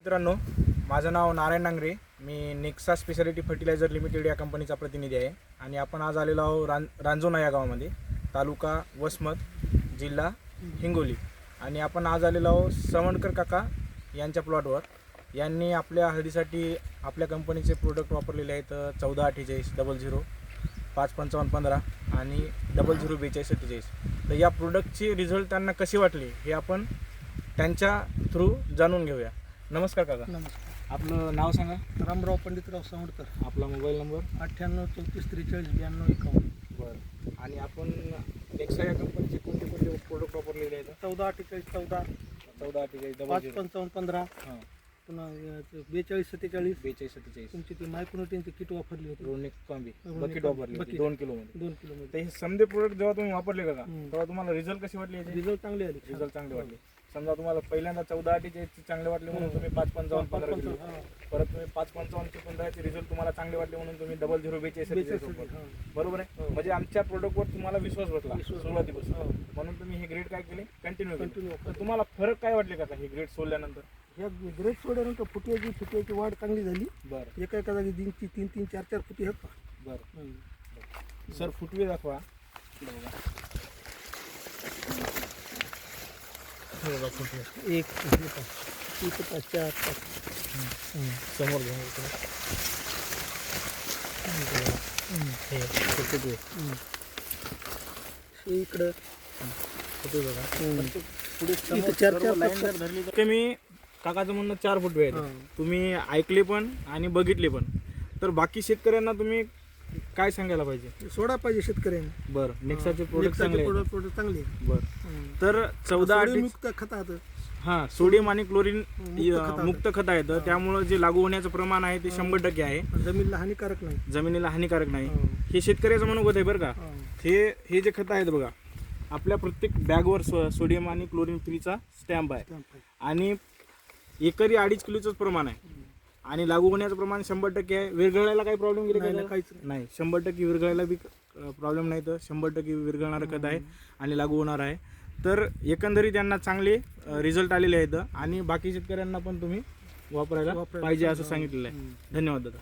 मित्रांनो, माझं नाव नारायण नांगरे. मी Nexa speciality fertiliser limited या कंपनीचा प्रतिनिधी आहे आणि आपण आज आलेलो आहोत रांजोना या गावामध्ये, तालुका वसमत, जिल्हा हिंगोली. आणि आपण आज आलेलो आहोत सवणकर काका यांच्या प्लॉटवर. यांनी आपल्या हळदीसाठी आपल्या कंपनीचे प्रोडक्ट वापरलेले आहेत 144800, 55515 आणि 004247. तर या प्रोडक्टचे रिझल्ट त्यांना कसे वाटले हे आपण त्यांच्या थ्रू जाणून घेऊया. नमस्कार काका. नमस्कार. आपलं नाव सांगा. रामराव पंडितराव सावंतकर. आपला मोबाईल नंबर 98 34 43 92 51. बरं. आणि आपण नेक्सा या कंपनीचे कोणते कोणते प्रोडक्ट वापरलेले आहेत? 1448 14 1448 555 15 हां, पुन्हा 42 47 4247 तुमची ती मायक्रोन्यूट्रिनची किट वापरली होती. Ronik combi Ronik bucket combi, वापरली बकेट. 2 किलोमध्ये. 2 किलोमीटर. तर हे समजे प्रोडक्ट जेव्हा तुम्ही वापरले का हम्म. तेव्हा तुम्हाला रिझल्ट कसे वाटले? याचे रिझल्ट चांगले आले. रिझल्ट चांगले वाटले. समजा तुम्हाला पहिल्यांदा 1448 चांगले वाटले म्हणून तुम्ही 555 15 केले. परत तुम्ही 555 15चे रिझल्ट तुम्हाला चांगले वाटले म्हणून तुम्ही 004247 बरोबर आहे. म्हणजे आमच्या प्रोडक्टवर तुम्हाला विश्वास बसला सुरुवातीपासून, म्हणून तुम्ही हे ग्रेड काय केले, कंटिन्यू केले. तर तुम्हाला फरक काय वाटले का हे ग्रेड सोडल्यानंतर? ह्या ग्रेड सोडल्यानंतर फुटव्याची वाढ चांगली झाली. बरं एका एका जागी 3 3 4 4 फुटी आहेत. बरं. सर फुटवे दाखवा. एक 4 5 समोर घ्या. इकडं पुढे इथं 4 4 लाईन जर धरली तर मी काकाचं म्हणणं 4 फुटवे आहेत. तुम्ही ऐकले पण आणि बघितले पण. तर बाकी शेतकऱ्यांना तुम्ही काय सांगायला पाहिजे? सोडा पाहिजे शेतकऱ्यांनी. बरं. नेक्साचे प्रोडक्ट चांगले आहेत. प्रोडक्ट चांगले. बरं. तर 14 मुक्त खतात. हां, सोडियम आणि क्लोरीन मुक्त खत आहेत. त्यामुळं जे लागू होण्याचं प्रमाण आहे ते 100% आहे. जमिनीला हानिकारक नाही. जमिनीला हानिकारक नाही. हे शेतकऱ्याचं मनोगत आहे बरं का. हे जे खतं आहेत बघा, आपल्या प्रत्येक बॅगवर सोडियम आणि क्लोरीन फ्रीचा स्टॅम्प आहे आणि एकरी 2.5 किलोचंच प्रमाण आहे आणि लागू होण्याचं प्रमाण 100% आहे. विरघळायला काही प्रॉब्लेम गेले का? काहीच नाही. 100% विरघळायला बी प्रॉब्लेम नाही. तर 100% विरघळणारं खत आहे आणि लागू होणार आहे. तर एकंदरीत त्यांना चांगले रिझल्ट आलेले आहेत आणि बाकी शेतकऱ्यांना पण तुम्ही वापरायला पाहिजे असं सांगितलेलं आहे. धन्यवाद दादा.